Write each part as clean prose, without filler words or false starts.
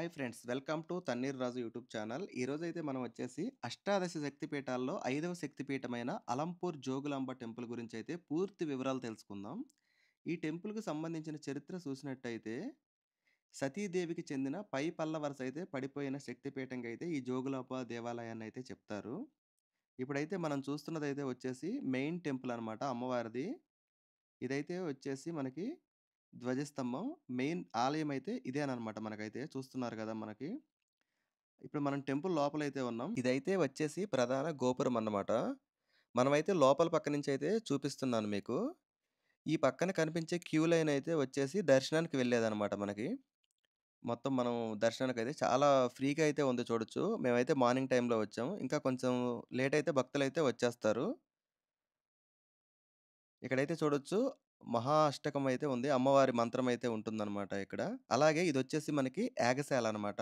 Hi friends, welcome to Thanneer Raju YouTube channel. ఈరోజైతే మనం వచ్చేసి అష్టాదశ శక్తిపీఠాల్లో 5వ శక్తిపీఠమైన అలంపూర్ జోగులాంబ టెంపుల్ గురించి అయితే పూర్తి వివరాలు తెలుసుకుందాం. ఈ టెంపుల్‌కి సంబంధించిన చరిత్ర చూసినట్టయితే సతీదేవికి చెందిన పై పల్ల వరుస అయితే పడిపోయిన శక్తిపీఠంగా అయితే ఈ జోగులాంబ దేవాలయాన్ని అయితే చెప్తారు. ఇప్పుడైతే మనం చూస్తున్నదైతే వచ్చేసి మెయిన్ టెంపుల్ అనమాట అమ్మవారిది. ఇదైతే వచ్చేసి మనకి ధ్వజస్తంభం. మెయిన్ ఆలయం అయితే ఇదేననమాట మనకైతే చూస్తున్నారు గదా మనకి. ఇప్పుడు మనం టెంపుల్ లోపలైతే ఉన్నాం. ఇదైతే వచ్చేసి ప్రధాన గోపురం అన్నమాట. మనమైతే లోపల పక్క నుంచయితే చూపిస్తున్నాను మీకు. ఈ పక్కన కనిపించే క్యూ లైన్ అయితే వచ్చేసి దర్శనానికి వెళ్ళేదనమాట మనకి. మొత్తం మనం దర్శనానికైతే చాలా ఫ్రీగా అయితే ఉంది చూడొచ్చు. మేమైతే మార్నింగ్ టైమ్‌లో వచ్చాం. ఇంకా కొంచెం లేట్ అయితే భక్తులైతే వచ్చేస్తారు. ఇక్కడైతే చూడొచ్చు మహా అష్టకం అయితే ఉంది. అమ్మవారి మంత్రం అయితే ఉంటుందనమాట ఇక్కడ. అలాగే ఇదొచ్చేసి మనకి యాగశాల అనమాట.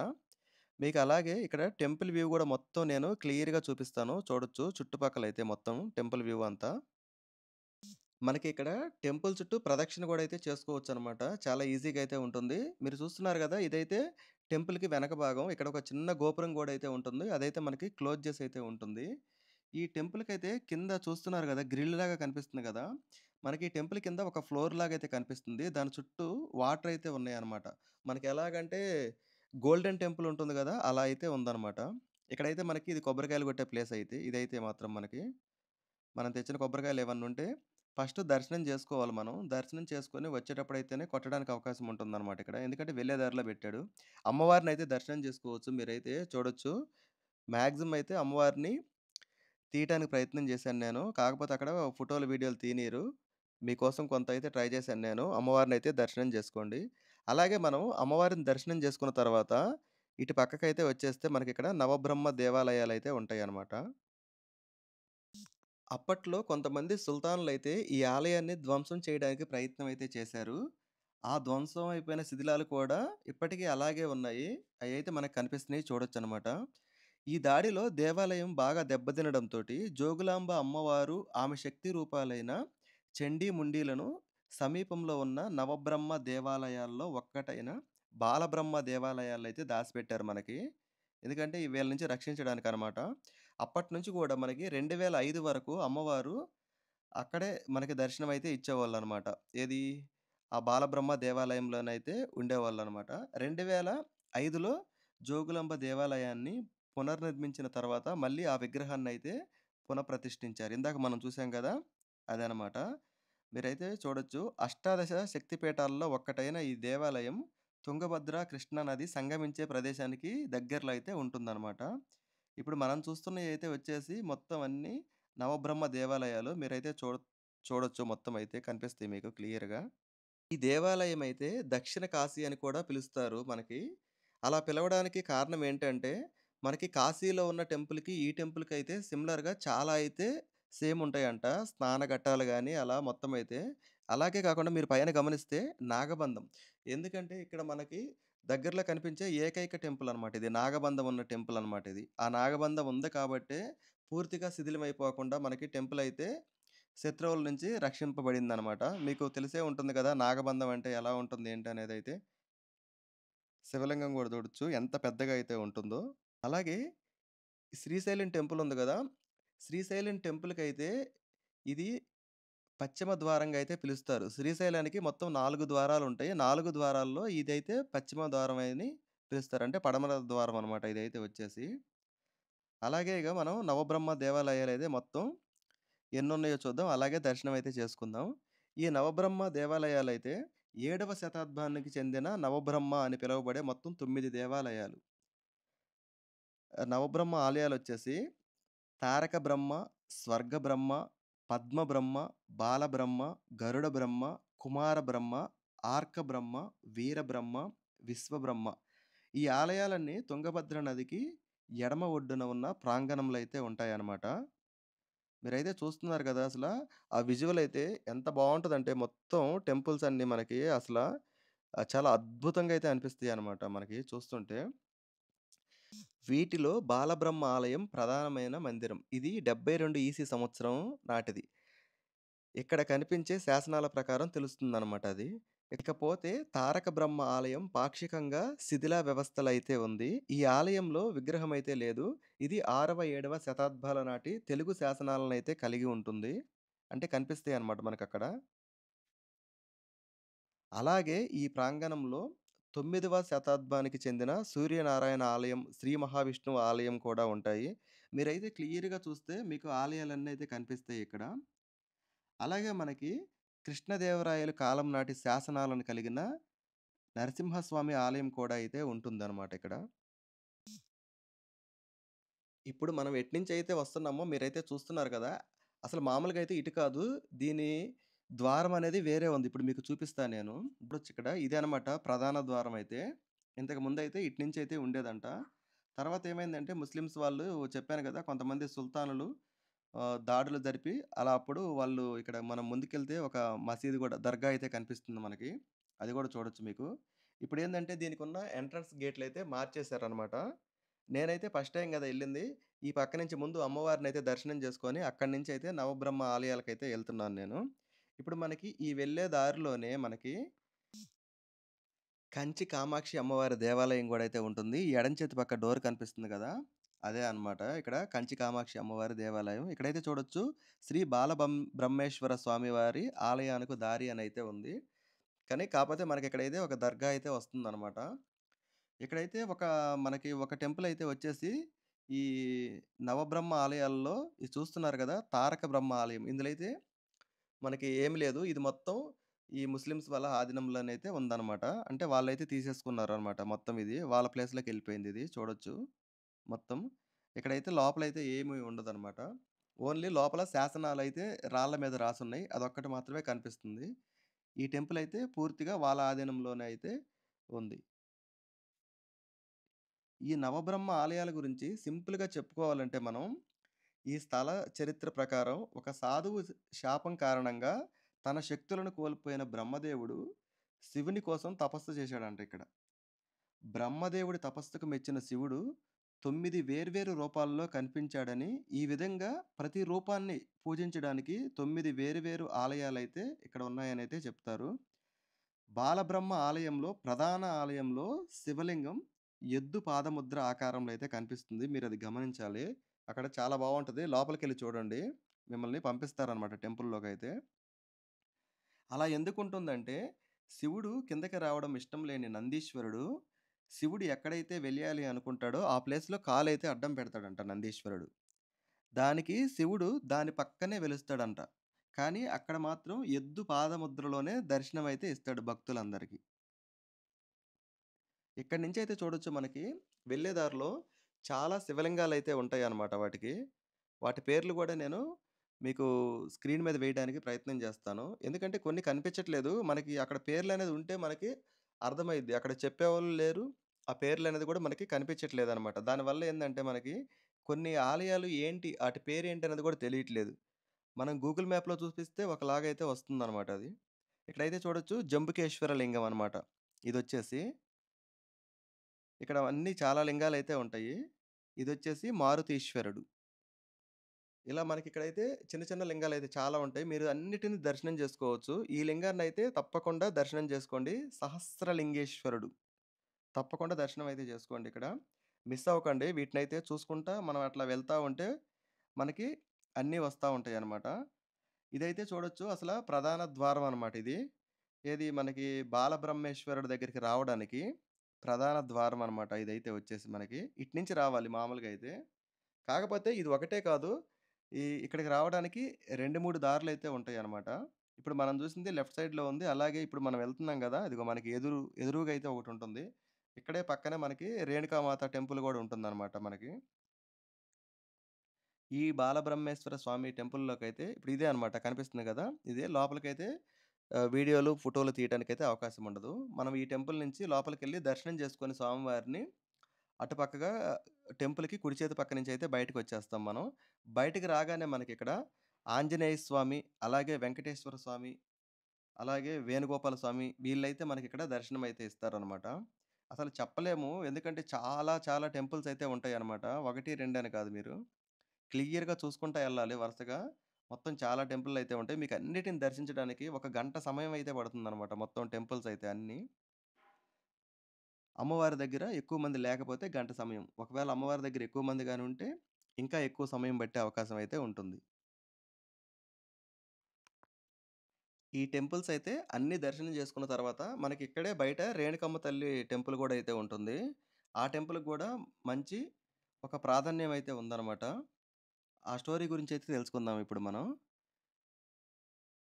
మీకు అలాగే ఇక్కడ టెంపుల్ వ్యూ గూడా మొత్తం నేను క్లియర్‌గా చూపిస్తాను. చూడొచ్చు చుట్టుపక్కలైతే మొత్తం టెంపుల్ వ్యూ అంతా. మనకి ఇక్కడ టెంపుల్ చుట్టూ ప్రదక్షిణ గూడా అయితే చేసుకోవచ్చనమాట. చాలా ఈజీగా అయితే ఉంటుంది. మీరు చూస్తున్నారు గదా! ఇదైతే టెంపుల్‌కి వెనక భాగం. ఇక్కడ ఒక చిన్న గోపురం గూడా అయితే ఉంటుంది. అదైతే మనకి క్లోజ్ చేసి అయితే ఉంటుంది. ఈ టెంపుల్‌కైతే కింద చూస్తున్నారు గదా! గ్రిల్ లాగా కనిపిస్తుంది గదా! మనకి ఈ టెంపుల్ కింద ఒక ఫ్లోర్ లాగా అయితే కనిపిస్తుంది. దాని చుట్టూ వాటర్ అయితే ఉన్నాయన్నమాట. మనకి ఎలాగంటే గోల్డెన్ టెంపుల్ ఉంటుంది గదా! అలా అయితే ఉందన్నమాట. ఇక్కడైతే మనకి ఇది కొబ్బరికాయలు కొట్టే ప్లేస్ అయితే ఇదైతే మాత్రం మనకి. మనం తెచ్చిన కొబ్బరికాయలు ఏమన్నా ఉంటే ఫస్ట్ దర్శనం చేసుకోవాలి మనం. దర్శనం చేసుకొని వచ్చేటప్పుడైతేనే కొట్టడానికి అవకాశం ఉంటుందన్నమాట ఇక్కడ. ఎందుకంటే వెళ్ళే దారిలో పెట్టాడు. అమ్మవారినైతే దర్శనం చేసుకోవచ్చు. మీరైతే చూడొచ్చు. మాక్సిమం అయితే అమ్మవారిని తీయటానికి ప్రయత్నం చేశాను నేను. కాకపోతే అక్కడ ఫోటోలు, వీడియోలు తీయనీయరు. మీకోసం కొంత అయితే ట్రై చేశాను నేను. అమ్మవారినైతే దర్శనం చేసుకోండి. అలాగే మనం అమ్మవారిని దర్శనం చేసుకున్న తర్వాత ఇటు పక్కకైతే వచ్చేస్తే మనకిక్కడ నవబ్రహ్మ దేవాలయాలైతే ఉంటాయన్నమాట. అప్పట్లో కొంతమంది సుల్తానులైతే ఈ ఆలయాన్ని ధ్వంసం చేయడానికి ప్రయత్నం అయితే చేశారు. ఆ ధ్వంసం అయిపోయిన శిథిలాలు కూడా ఇప్పటికీ అలాగే ఉన్నాయి. అయైతే మనకు కనిపిస్తున్నాయి చూడొచ్చనమాట. ఈ దాడిలో దేవాలయం బాగా దెబ్బతినడంతోటి జోగులాంబ అమ్మవారు, ఆమె శక్తి రూపాలైన చండీ ముండీలను సమీపంలో ఉన్న నవబ్రహ్మ దేవాలయాల్లో ఒక్కటైన బాలబ్రహ్మ దేవాలయాల్లో అయితే దాసిపెట్టారు మనకి. ఎందుకంటే ఈ వీళ్ళ నుంచి రక్షించడానికనమాట. అప్పటినుంచి గూడా మనకి 2005 వరకు అమ్మవారు అక్కడే మనకి దర్శనమైతే ఇచ్చేవాళ్ళనమాట. ఏది? ఆ బాలబ్రహ్మ దేవాలయంలోనైతే ఉండేవాళ్ళనమాట. 2005లో జోగులాంబ దేవాలయాన్ని పునర్నిర్మించిన తర్వాత మళ్ళీ ఆ విగ్రహాన్నయితే పునఃప్రతిష్ఠించారు. ఇందాక మనం చూసాం గదా! అదనమాట. మీరైతే చూడొచ్చు. అష్టాదశ శక్తిపీఠాల్లో ఒక్కటైన ఈ దేవాలయం తుంగభద్ర, కృష్ణా నది సంగమించే ప్రదేశానికి దగ్గరలో అయితే ఉంటుందనమాట. ఇప్పుడు మనం చూస్తున్నయయితే వచ్చేసి మొత్తం అన్నీ నవబ్రహ్మ దేవాలయాలు. మీరైతే చూడొచ్చు మొత్తం అయితే కనిపిస్తాయి మీకు క్లియర్‌గా. ఈ దేవాలయం అయితే దక్షిణ కాశీ అని కూడా పిలుస్తారు మనకి. అలా పిలవడానికి కారణం ఏంటంటే, మనకి కాశీలో ఉన్న టెంపుల్‌కి, ఈ టెంపుల్‌కైతే సిమిలర్‌గా చాలా అయితే సేమ్ ఉంటాయంట. స్నాన ఘట్టాలు గాని అలా మొత్తం అయితే. అలాగే కాకుండా మీరు పైన గమనిస్తే నాగబంధం. ఎందుకంటే ఇక్కడ మనకి దగ్గరలో కనిపించే ఏకైక టెంపుల్ అనమాట ఇది. నాగబంధం ఉన్న టెంపుల్ అనమాట ఇది. ఆ నాగబంధం ఉంది కాబట్టే పూర్తిగా శిథిలమైపోకుండా మనకి టెంపుల్ అయితే శత్రువుల నుంచి రక్షింపబడిందనమాట. మీకు తెలిసే ఉంటుంది కదా! నాగబంధం అంటే ఎలా ఉంటుంది ఏంటనేదైతే. శివలింగం గూడా చూడొచ్చు ఎంత పెద్దగా అయితే ఉంటుందో. అలాగే శ్రీశైలం టెంపుల్ ఉంది గదా! శ్రీశైలం టెంపుల్‌కైతే ఇది పశ్చిమ ద్వారంగా అయితే పిలుస్తారు. శ్రీశైలానికి మొత్తం 4 ద్వారాలుంటాయి. 4 ద్వారాల్లో ఇదైతే పశ్చిమ ద్వారం అని పిలుస్తారు. అంటే పడమర ద్వారం అనమాట ఇదైతే వచ్చేసి. అలాగే ఇగ మనం నవబ్రహ్మ దేవాలయాలైతే మొత్తం ఎన్నున్నాయో చూద్దాం. అలాగే దర్శనం అయితే చేసుకుందాం. ఈ నవబ్రహ్మ దేవాలయాలైతే 7వ శతాబ్దానికి చెందిన నవబ్రహ్మ అని పిలువబడే మొత్తం 9 దేవాలయాలు. నవబ్రహ్మ ఆలయాలొచ్చేసి తారక బ్రహ్మ, స్వర్గ బ్రహ్మ, పద్మ బ్రహ్మ, బాలబ్రహ్మ, గరుడ బ్రహ్మ, కుమార బ్రహ్మ, ఆర్క బ్రహ్మ, వీరబ్రహ్మ, విశ్వబ్రహ్మ. ఈ ఆలయాలన్నీ తుంగభద్ర నదికి ఎడమ ఒడ్డున ఉన్న ప్రాంగణంలో అయితే ఉంటాయన్నమాట. మీరైతే చూస్తున్నారు గదా! ఆ విజువల్ అయితే ఎంత బావుంటదంటే మొత్తం టెంపుల్స్ అన్నీ మనకి చాలా అద్భుతంగా అయితే అనిపిస్తాయన్నమాట మనకి చూస్తుంటే. వీటిలో బాలబ్రహ్మ ఆలయం ప్రధానమైన మందిరం. ఇది 72 ఈసీ సంవత్సరం నాటిది. ఇక్కడ కనిపించే శాసనాల ప్రకారం తెలుస్తుందన్నమాట అది. ఇకపోతే తారక బ్రహ్మ ఆలయం పాక్షికంగా శిథిలా వ్యవస్థలో అయితే ఉంది. ఈ ఆలయంలో విగ్రహం అయితే లేదు. ఇది 6వ, 7వ శతాబ్దాల నాటి తెలుగు శాసనాలనైతే కలిగి ఉంటుంది. అంటే కనిపిస్తాయన్నమాట మనకక్కడ. అలాగే ఈ ప్రాంగణంలో 9వ శతాబ్దానికి చెందిన సూర్యనారాయణ ఆలయం, శ్రీ మహావిష్ణువు ఆలయం కూడా ఉంటాయి. మీరైతే క్లియర్‌గా చూస్తే మీకు ఆలయాలన్నీ అయితే కనిపిస్తాయి ఇక్కడ. అలాగే మనకి కృష్ణదేవరాయల కాలం నాటి శాసనాలను కలిగిన నరసింహస్వామి ఆలయం కూడా అయితే ఉంటుందన్నమాట ఇక్కడ. ఇప్పుడు మనం ఎటునుంచయితే వస్తున్నామో మీరైతే చూస్తున్నారు కదా! అసలు మామూలుగా అయితే ఇటు కాదు. దీని ద్వారం అనేది వేరే ఉంది. ఇప్పుడు మీకు చూపిస్తా నేను. ఇప్పుడొచ్చిక్కడ ఇదే అనమాట ప్రధాన ద్వారం అయితే. ఇంతకు ముందయితే ఇటు నుంచయితే ఉండేదంట. తర్వాత ఏమైందంటే ముస్లిమ్స్ వాళ్ళు చెప్పాను గదా! కొంతమంది సుల్తానులు దాడులు జరిపి అలా అప్పుడు వాళ్ళు ఇక్కడ మనం ముందుకెళ్తే ఒక మసీదు గూడా దర్గా అయితే కనిపిస్తుంది మనకి. అది గూడా చూడొచ్చు మీకు. ఇప్పుడేందంటే దీనికున్న ఎంట్రన్స్ గేట్‌లయితే మార్చేశారనమాట. నేనైతే ఫస్ట్ టైమ్ గదా! ఎళ్ళింది. ఈ పక్క నుంచి ముందు అమ్మవారినైతే దర్శనం చేసుకొని, అక్కడి నుంచయితే నవబ్రహ్మ ఆలయాలకైతే ఎళ్తున్నాను నేను. ఇప్పుడు మనకి ఈ వెళ్ళే దారిలోనే మనకి కంచి కామాక్షి అమ్మవారి దేవాలయం గూడా అయితే ఉంటుంది. ఈ ఎడమ చేతి పక్క డోర్ కనిపిస్తుంది గదా! అదే అన్నమాట. ఇక్కడ కంచి కామాక్షి అమ్మవారి దేవాలయం. ఇక్కడైతే చూడొచ్చు శ్రీ బ్రహ్మేశ్వర స్వామివారి ఆలయానికి దారి అనైతే ఉంది. కానీ కాపోతే మనకిక్కడైతే ఒక దర్గా అయితే వస్తుందనమాట. ఇక్కడైతే మనకి ఒక టెంపుల్ అయితే వచ్చేసి, ఈ నవబ్రహ్మ ఆలయాల్లో ఇది చూస్తున్నారు గదా! తారక బ్రహ్మ ఆలయం. ఇందులో అయితే మనకి ఏమి లేదు. ఇది మొత్తం ఈ ముస్లిమ్స్ వాళ్ళ ఆధీనంలోనైతే ఉందనమాట. అంటే వాళ్ళైతే తీసేసుకున్నారనమాట మొత్తం ఇది. వాళ్ళ ప్లేస్‌లోకెళ్ళిపోయిందిది చూడొచ్చు మొత్తం. ఇక్కడైతే లోపలైతే ఏమి ఉండదనమాట. ఓన్లీ లోపల శాసనాలైతే రాళ్ళ మీద రాసున్నాయి. అదొక్కటి మాత్రమే కనిపిస్తుంది. ఈ టెంపుల్ అయితే పూర్తిగా వాళ్ళ ఆధీనంలోనే అయితే ఉంది. ఈ నవబ్రహ్మ ఆలయాల గురించి సింపుల్‌గా చెప్పుకోవాలంటే మనం, ఈ స్థల చరిత్ర ప్రకారం ఒక సాధువు శాపం కారణంగా తన శక్తులను కోల్పోయిన బ్రహ్మదేవుడు శివుని కోసం తపస్సు చేశాడంట ఇక్కడ. బ్రహ్మదేవుడి తపస్సుకు మెచ్చిన శివుడు 9 వేర్వేరు రూపాల్లో కనిపించాడని, ఈ విధంగా ప్రతి రూపాన్ని పూజించడానికి 9 వేరు వేరు ఆలయాలైతే ఇక్కడ ఉన్నాయనైతే చెప్తారు. బాలబ్రహ్మ ఆలయంలో ప్రధాన ఆలయంలో శివలింగం ఎద్దు పాదముద్ర ఆకారంలో అయితే కనిపిస్తుంది. మీరది గమనించాలి. అక్కడ చాలా బావుంటది. లోపలికెళ్ళి చూడండి. మిమ్మల్ని పంపిస్తారనమాట టెంపుల్‌లోకైతే. అలా ఎందుకుంటుందంటే, శివుడు కిందకి రావడం ఇష్టం లేని నందీశ్వరుడు, శివుడు ఎక్కడైతే వెలియాలి అనుకుంటాడో, ఆ ప్లేస్‌లో కాలైతే అడ్డం పెడతాడంట నందీశ్వరుడు. దానికి శివుడు దాని పక్కనే వెలుస్తాడంట. కానీ అక్కడ మాత్రం ఎద్దు పాదముద్రలోనే దర్శనమైతే ఇస్తాడు భక్తులందరికి. ఇక్కడి నుంచయితే చూడొచ్చు మనకి వెళ్ళే దారిలో చాలా శివలింగాలైతే ఉంటాయన్నమాట వాటికి. వాటి పేర్లు గూడా నేను మీకు స్క్రీన్ మీద వేయడానికి ప్రయత్నం జేస్తాను. ఎందుకంటే కొన్ని కనిపించట్లేదు. మనకి అక్కడ పేర్లనేది ఉంటే మనకి అర్థమైద్ది. అక్కడ చెప్పేవాళ్ళు లేరు. ఆ పేర్లనేది గూడా మనకి కనిపించట్లేదనమాట. దానివల్ల ఏందంటే మనకి కొన్ని ఆలయాలు ఏంటి, ఆటి పేరేంటి అనేది గూడా తెలియట్లేదు. మనం గూగుల్ మ్యాప్‌లో చూపిస్తే ఒకలాగైతే వస్తుందనమాట అది. ఇక్కడైతే చూడొచ్చు జంబుకేశ్వర లింగం అనమాట. ఇదొచ్చేసి ఇక్కడ అన్నీ చాలా లింగాలైతే ఉంటాయి. ఇదొచ్చేసి మారుతీశ్వరుడు. ఇలా మనకిక్కడైతే చిన్న చిన్న లింగాలైతే చాలా ఉంటాయి. మీరు అన్నిటిని దర్శనం జేసుకోవచ్చు. ఈ లింగాన్నయితే తప్పకుండా దర్శనం జేసుకోండి. సహస్రలింగేశ్వరుడు. తప్పకుండా దర్శనం అయితే జేసుకోండి ఇక్కడ. మిస్ అవ్వకండి. వీటినైతే చూసుకుంటా మనం అట్లా వెళ్తా ఉంటే మనకి అన్నీ వస్తా ఉంటాయన్నమాట. ఇదైతే చూడొచ్చు అసల ప్రధాన ద్వారం అనమాట ఇది. ఏది మనకి బాలబ్రహ్మేశ్వరుడి దగ్గరికి రావడానికి ప్రధాన ద్వారం అనమాట ఇదైతే వచ్చేసి మనకి. ఇటు నుంచి రావాలి మామూలుగా అయితే. కాకపోతే ఇది ఒకటే కాదు. ఇక్కడికి రావడానికి 2, 3 దారులైతే ఉంటాయనమాట. ఇప్పుడు మనం చూసింది లెఫ్ట్ సైడ్‌లో ఉంది. అలాగే ఇప్పుడు మనం వెళ్తున్నాం గదా! ఇదిగో మనకి ఎదురుగా అయితే ఒకటుంటుంది. ఇక్కడే పక్కనే మనకి రేణుకామాత టెంపుల్ గూడా ఉంటుందనమాట మనకి. ఈ బాలబ్రహ్మేశ్వర స్వామి టెంపుల్‌లోకైతే ఇప్పుడు ఇదే అనమాట కనిపిస్తుంది గదా! ఇదే లోపలికైతే వీడియోలు, ఫోటోలు తీయడానికైతే అవకాశం ఉండదు. మనం ఈ టెంపుల్ నుంచి లోపలికెళ్ళి దర్శనం చేసుకొని స్వామివారిని అటు పక్కగా టెంపుల్‌కి కుడి చేతి పక్క నుంచయితే బయటకొచ్చేస్తాం మనం. బయటికి రాగానే మనకిక్కడ ఆంజనేయ స్వామి, అలాగే వెంకటేశ్వర స్వామి, అలాగే వేణుగోపాల స్వామి వీళ్ళైతే మనకిక్కడ దర్శనమైతే ఇస్తారనమాట. అసలు చెప్పలేము. ఎందుకంటే చాలా చాలా టెంపుల్స్ అయితే ఉంటాయనమాట. 1, 2 అని కాదు మీరు. క్లియర్‌గా చూసుకుంటా ఎళ్ళాలి వరుసగా. మొత్తం చాలా టెంపుల్లయితే ఉంటాయి. మీకన్నిటిని దర్శించడానికి ఒక గంట సమయం అయితే పడుతుందనమాట. మొత్తం టెంపుల్స్ అయితే అన్నీ. అమ్మవారి దగ్గర ఎక్కువ మంది లేకపోతే గంట సమయం. ఒకవేళ అమ్మవారి దగ్గర ఎక్కువ మంది గాని ఉంటే, ఇంకా ఎక్కువ సమయం పట్టే అవకాశం అయితే ఉంటుంది. ఈ టెంపుల్స్ అయితే అన్నీ దర్శనం చేసుకున్న తర్వాత, మనకిక్కడే బయట రేణుకమ్మ తల్లి టెంపుల్ గూడా అయితే ఉంటుంది. ఆ టెంపుల్‌కి గూడా మంచి ఒక ప్రాధాన్యం అయితే ఉందనమాట. ఆ స్టోరీ గురించయితే తెలుసుకుందాం ఇప్పుడు మనం.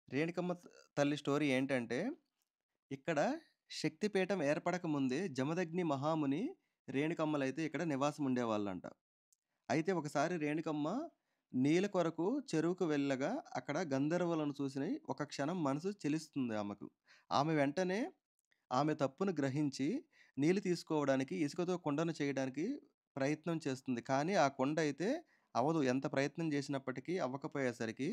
రేణుకమ్మ తల్లి స్టోరీ ఏంటంటే, ఇక్కడ శక్తిపీఠం ఏర్పడక ముందే జమదగ్ని మహాముని, రేణుకమ్మలైతే ఇక్కడ నివాసం ఉండేవాళ్ళంట. అయితే ఒకసారి రేణుకమ్మ నీళ్ళ కొరకు చెరువుకు వెళ్ళగా అక్కడ గంధర్వులను చూసి ఒక క్షణం మనసు చెలిస్తుంది ఆమెకు. ఆమె వెంటనే ఆమె తప్పును గ్రహించి నీళ్ళు తీసుకోవడానికి ఇసుకతో కుండను చేయడానికి ప్రయత్నం చేస్తుంది. కానీ ఆ కుండ అయితే అవ్వదు. ఎంత ప్రయత్నం చేసినప్పటికీ అవ్వకపోయేసరికి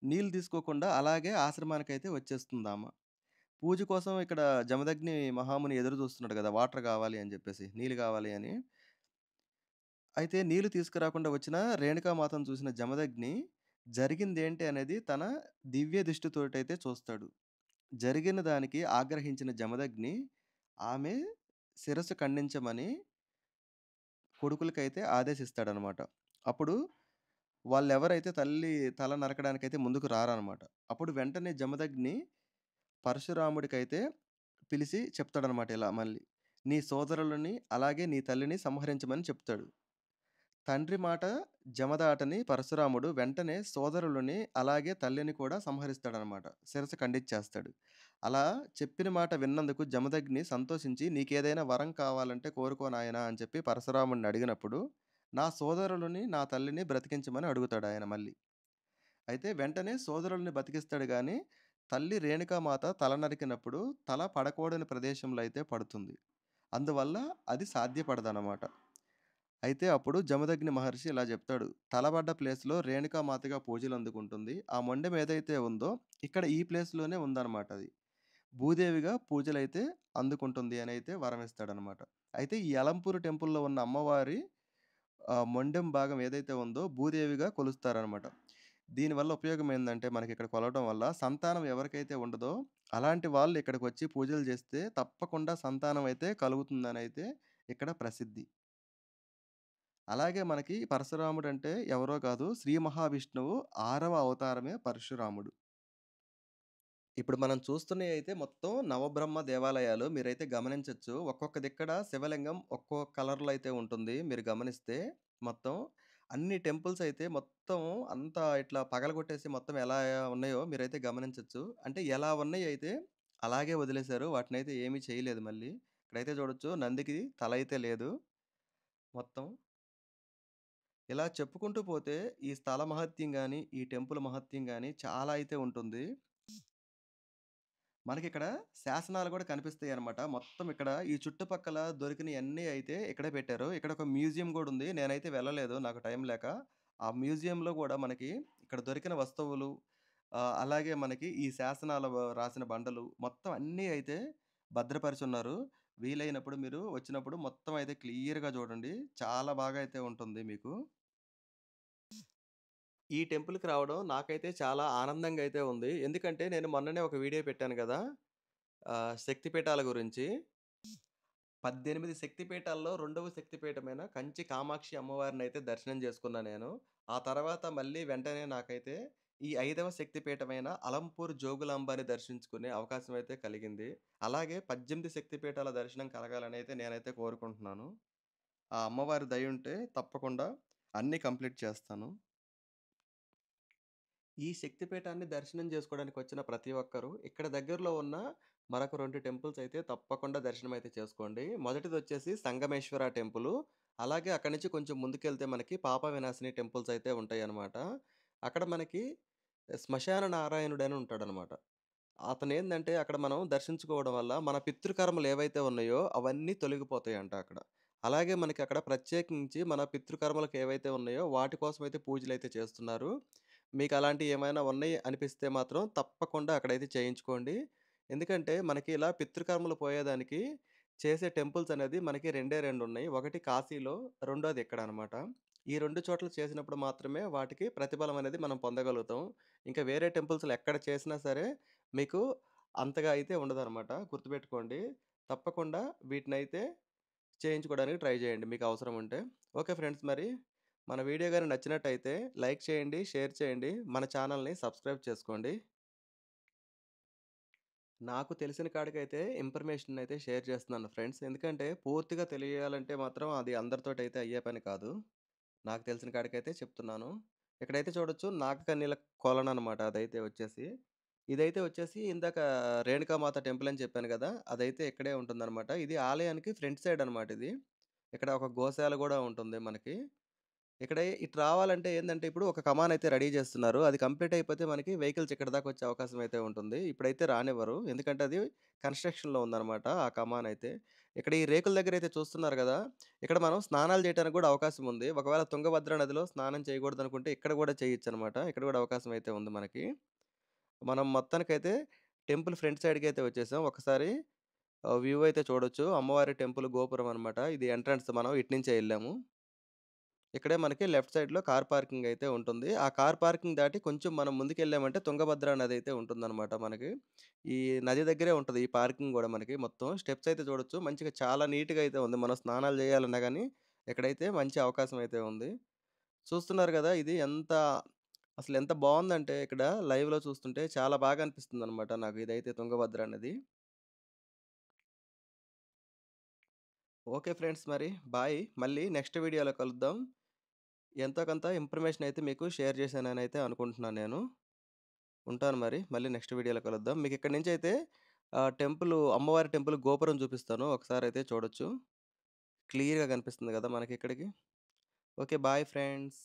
నీళ్ళు తీసుకోకుండా అలాగే ఆశ్రమానికైతే వచ్చేస్తుందామ. పూజ కోసం ఇక్కడ జమదగ్ని మహాముని ఎదురు చూస్తున్నాడు గదా! వాటర్ గావాలి అని జెప్పేసి, నీళ్ళు గావాలి అని. అయితే నీళ్ళు తీసుకురాకుండా వచ్చిన రేణుకామాతను చూసిన జమదగ్ని జరిగిందేంటి అనేది తన దివ్య దృష్టితోటైతే చూస్తాడు. జరిగిన దానికి ఆగ్రహించిన జమదగ్ని ఆమె శిరస్సు ఖండించమని కొడుకులకైతే ఆదేశిస్తాడనమాట. అప్పుడు వాళ్ళెవరైతే తల్లి తల నరకడానికైతే ముందుకు రారనమాట. అప్పుడు వెంటనే జమదగ్ని పరశురాముడికైతే పిలిసి చెప్తాడనమాట ఇలా మళ్ళీ. నీ సోదరులని అలాగే నీ తల్లిని సంహరించమని చెప్తాడు. తండ్రి మాట జమదాటని పరశురాముడు వెంటనే సోదరులని అలాగే తల్లిని కూడా సంహరిస్తాడనమాట. శిరస్సు ఖండించేస్తాడు. అలా చెప్పిన మాట విన్నందుకు జమదగ్ని సంతోషించి నీకేదైనా వరం కావాలంటే కోరుకో నాయనా అని చెప్పి పరశురాముడిని అడిగినప్పుడు, నా సోదరులని, నా తల్లిని బ్రతికించమని అడుగుతాడాయన మళ్ళీ. అయితే వెంటనే సోదరుల్ని బతికిస్తాడు గానీ, తల్లి రేణుకామాత తల నరికినప్పుడు తల పడకూడని ప్రదేశంలో అయితే పడుతుంది. అందువల్ల అది సాధ్యపడదనమాట. అయితే అప్పుడు జమదగ్ని మహర్షి ఇలా జెప్తాడు. తలబడ్డ ప్లేస్‌లో రేణుకామాతగా పూజలందుకుంటుంది. ఆ మొండెం ఏదైతే ఉందో, ఇక్కడ ఈ ప్లేస్‌లోనే ఉందనమాట అది. భూదేవిగా పూజలైతే అందుకుంటుంది అనైతే వరమిస్తాడనమాట. అయితే ఈ అలంపూర్ టెంపుల్‌లో ఉన్న అమ్మవారి మొండెం భాగం ఏదైతే ఉందో భూదేవిగా కొలుస్తారనమాట. దీనివల్ల ఉపయోగం ఏందంటే మనకిక్కడ కొలవడం వల్ల సంతానం ఎవరికైతే ఉండదో, అలాంటి వాళ్ళు ఇక్కడికొచ్చి పూజలు జేస్తే తప్పకుండా సంతానం అయితే కలుగుతుందనైతే ఇక్కడ ప్రసిద్ధి. అలాగే మనకి పరశురాముడంటే ఎవరో కాదు. శ్రీ మహావిష్ణువు 6వ అవతారమే పరశురాముడు. ఇప్పుడు మనం చూస్తున్నయయితే మొత్తం నవబ్రహ్మ దేవాలయాలు. మీరైతే గమనించొచ్చు. ఒక్కొక్క దిక్కడ శివలింగం ఒక్కో కలర్‌లో అయితే ఉంటుంది. మీరు గమనిస్తే మొత్తం అన్ని టెంపుల్స్ అయితే మొత్తం అంతా ఇట్లా పగలగొట్టేసి మొత్తం ఎలా ఉన్నాయో మీరైతే గమనించొచ్చు. అంటే ఎలా ఉన్నయయితే అలాగే వదిలేశారు. వాటినైతే ఏమీ చేయలేదు మళ్ళీ. ఇక్కడైతే చూడొచ్చు నందికి తల అయితే లేదు మొత్తం. ఇలా చెప్పుకుంటూ పోతే ఈ స్థల మహత్యం గాని, ఈ టెంపుల్ మహత్యం గాని చాలా అయితే ఉంటుంది. మనకిక్కడ శాసనాలు గూడా కనిపిస్తాయన్నమాట. మొత్తం ఇక్కడ ఈ చుట్టుపక్కల దొరికినయన్నీ అయితే ఇక్కడే పెట్టారు. ఇక్కడ ఒక మ్యూజియం గూడా ఉంది. నేనైతే వెళ్ళలేదు నాకు టైం లేక. ఆ మ్యూజియంలో గూడా మనకి ఇక్కడ దొరికిన వస్తువులు అలాగే మనకి ఈ శాసనాల రాసిన బండలు మొత్తం అన్నీ అయితే భద్రపరిచున్నారు. వీలైనప్పుడు మీరు వచ్చినప్పుడు మొత్తం అయితే క్లియర్‌గా చూడండి. చాలా బాగా అయితే ఉంటుంది మీకు. ఈ టెంపుల్‌కి రావడం నాకైతే చాలా ఆనందంగా అయితే ఉంది. ఎందుకంటే నేను మొన్ననే ఒక వీడియో పెట్టాను గదా! శక్తిపీఠాల గురించి. 18 శక్తిపీఠాల్లో రెండవ శక్తిపీఠమైన కంచి కామాక్షి అమ్మవారినైతే దర్శనం చేసుకున్నా నేను. ఆ తర్వాత మళ్ళీ వెంటనే నాకైతే ఈ 5వ శక్తిపీఠమైన అలంపూర్ జోగులాంబని దర్శించుకునే అవకాశం అయితే కలిగింది. అలాగే 18 శక్తిపీఠాల దర్శనం కలగాలనైతే నేనైతే కోరుకుంటున్నాను. ఆ అమ్మవారి దయుంటే తప్పకుండా అన్నీ కంప్లీట్ చేస్తాను. ఈ శక్తిపీఠాన్ని దర్శనం జేసుకోవడానికొచ్చిన ప్రతి ఒక్కరు ఇక్కడ దగ్గరలో ఉన్న మరొక 2 టెంపుల్స్ అయితే తప్పకుండా దర్శనమైతే చేసుకోండి. మొదటిదొచ్చేసి సంగమేశ్వర టెంపులు. అలాగే అక్కడి నుంచి కొంచెం ముందుకెళ్తే మనకి పాప వినాశిని టెంపుల్స్ అయితే ఉంటాయన్నమాట. అక్కడ మనకి శ్మశాన నారాయణుడని ఉంటాడనమాట. అతనేందంటే అక్కడ మనం దర్శించుకోవడం వల్ల మన పితృకర్మలు ఏవైతే ఉన్నాయో అవన్నీ తొలగిపోతాయంట అక్కడ. అలాగే మనకి అక్కడ ప్రత్యేకించి మన పితృకర్మలకు ఏవైతే ఉన్నాయో వాటి కోసమైతే పూజలైతే చేస్తున్నారు. మీకు అలాంటియి ఏమైనా ఉన్నాయి అనిపిస్తే మాత్రం తప్పకుండా అక్కడైతే చేయించుకోండి. ఎందుకంటే మనకి ఇలా పితృకర్మలు పోయేదానికి చేసే టెంపుల్స్ అనేది మనకి రెండే 2 ఉన్నాయి. ఒకటి కాశీలో, రెండోది ఇక్కడనమాట. ఈ 2 చోట్ల చేసినప్పుడు మాత్రమే వాటికి ప్రతిఫలం అనేది మనం పొందగలుగుతాం. ఇంకా వేరే టెంపుల్స్‌లో ఎక్కడ చేసినా సరే మీకు అంతగా అయితే ఉండదనమాట. గుర్తుపెట్టుకోండి. తప్పకుండా వీటినైతే చేయించుకోవడానికి ట్రై చేయండి మీకు అవసరం ఉంటే. ఓకే ఫ్రెండ్స్ మరి మన వీడియో గాని నచ్చినట్టయితే లైక్ చేయండి, షేర్ చేయండి. మన ఛానెల్‌ని సబ్స్క్రైబ్ చేసుకోండి. నాకు తెలిసిన కాడికైతే ఇన్ఫర్మేషన్ అయితే షేర్ చేస్తున్నాను ఫ్రెండ్స్. ఎందుకంటే పూర్తిగా తెలియాలంటే మాత్రం అది అందరితోటైతే అయ్యే పని కాదు. నాకు తెలిసిన కాడికైతే చెప్తున్నాను. ఇక్కడైతే చూడొచ్చు నాగకన్యల కొలననమాట అదైతే వచ్చేసి. ఇదైతే వచ్చేసి ఇందాక రేణుకామాత టెంపుల్ అని చెప్పాను గదా! అదైతే ఇక్కడే ఉంటుందనమాట. ఇది ఆలయానికి ఫ్రంట్ సైడ్ అనమాట ఇది. ఇక్కడ ఒక గోశాల గూడా ఉంటుంది మనకి. ఇక్కడ ఇటు రావాలంటే ఏందంటే ఇప్పుడు ఒక కమాన్ అయితే రెడీ చేస్తున్నారు. అది కంప్లీట్ అయిపోతే మనకి వెహికల్స్ ఇక్కడి దాకా వచ్చే అవకాశం అయితే ఉంటుంది. ఇప్పుడైతే రానివ్వరు. ఎందుకంటే అది కన్‌స్ట్రక్షన్‌లో ఉందనమాట ఆ కమాన్ అయితే. ఇక్కడ ఈ రేకుల దగ్గర అయితే చూస్తున్నారు గదా! ఇక్కడ మనం స్నానాలు చేయడానికి గూడా అవకాశం ఉంది. ఒకవేళ తుంగభద్ర నదిలో స్నానం చేయకూడదనుకుంటే ఇక్కడ గూడా చేయొచ్చనమాట. ఇక్కడ గూడా అవకాశం అయితే ఉంది మనకి. మనం మొత్తానికైతే టెంపుల్ ఫ్రంట్ సైడ్‌కైతే వచ్చేసాం. ఒకసారి వ్యూ అయితే చూడొచ్చు. అమ్మవారి టెంపుల్ గోపురం అనమాట. ఇది ఎంట్రన్స్ మనం ఇటు నుంచే ఎళ్ళాము. ఇక్కడే మనకి లెఫ్ట్ సైడ్‌లో కార్ పార్కింగ్ అయితే ఉంటుంది. ఆ కార్ పార్కింగ్ దాటి కొంచెం మనం ముందుకెళ్ళామంటే తుంగభద్ర నది అయితే ఉంటుందనమాట మనకి. ఈ నది దగ్గరే ఉంటది ఈ పార్కింగ్ గూడా మనకి మొత్తం. స్టెప్స్ అయితే చూడొచ్చు. మంచిగా చాలా నీట్‌గా అయితే ఉంది. మనం స్నానాలు చేయాలన్నా గానీ ఇక్కడైతే మంచి అవకాశం అయితే ఉంది. చూస్తున్నారు గదా! ఇది అసలెంత బావుందంటే ఇక్కడ లైవ్‌లో చూస్తుంటే చాలా బాగా అనిపిస్తుందనమాట నాకు ఇదైతే తుంగభద్ర నది. ఓకే ఫ్రెండ్స్ మరి బాయ్. మళ్ళీ నెక్స్ట్ వీడియోలో కలుద్దాం. ఎంతో కొంత ఇన్ఫర్మేషన్ అయితే మీకు షేర్ చేశాననైతే అనుకుంటున్నాను నేను. ఉంటాను మరి. మళ్ళీ నెక్స్ట్ వీడియోలో కలుద్దాం. మీకిక్కడి నుంచయితే అమ్మవారి టెంపుల్ గోపురం చూపిస్తాను. ఒకసారయితే చూడొచ్చు. క్లియర్‌గా కనిపిస్తుంది గదా! మనకిక్కడికి. ఓకే. Bye friends.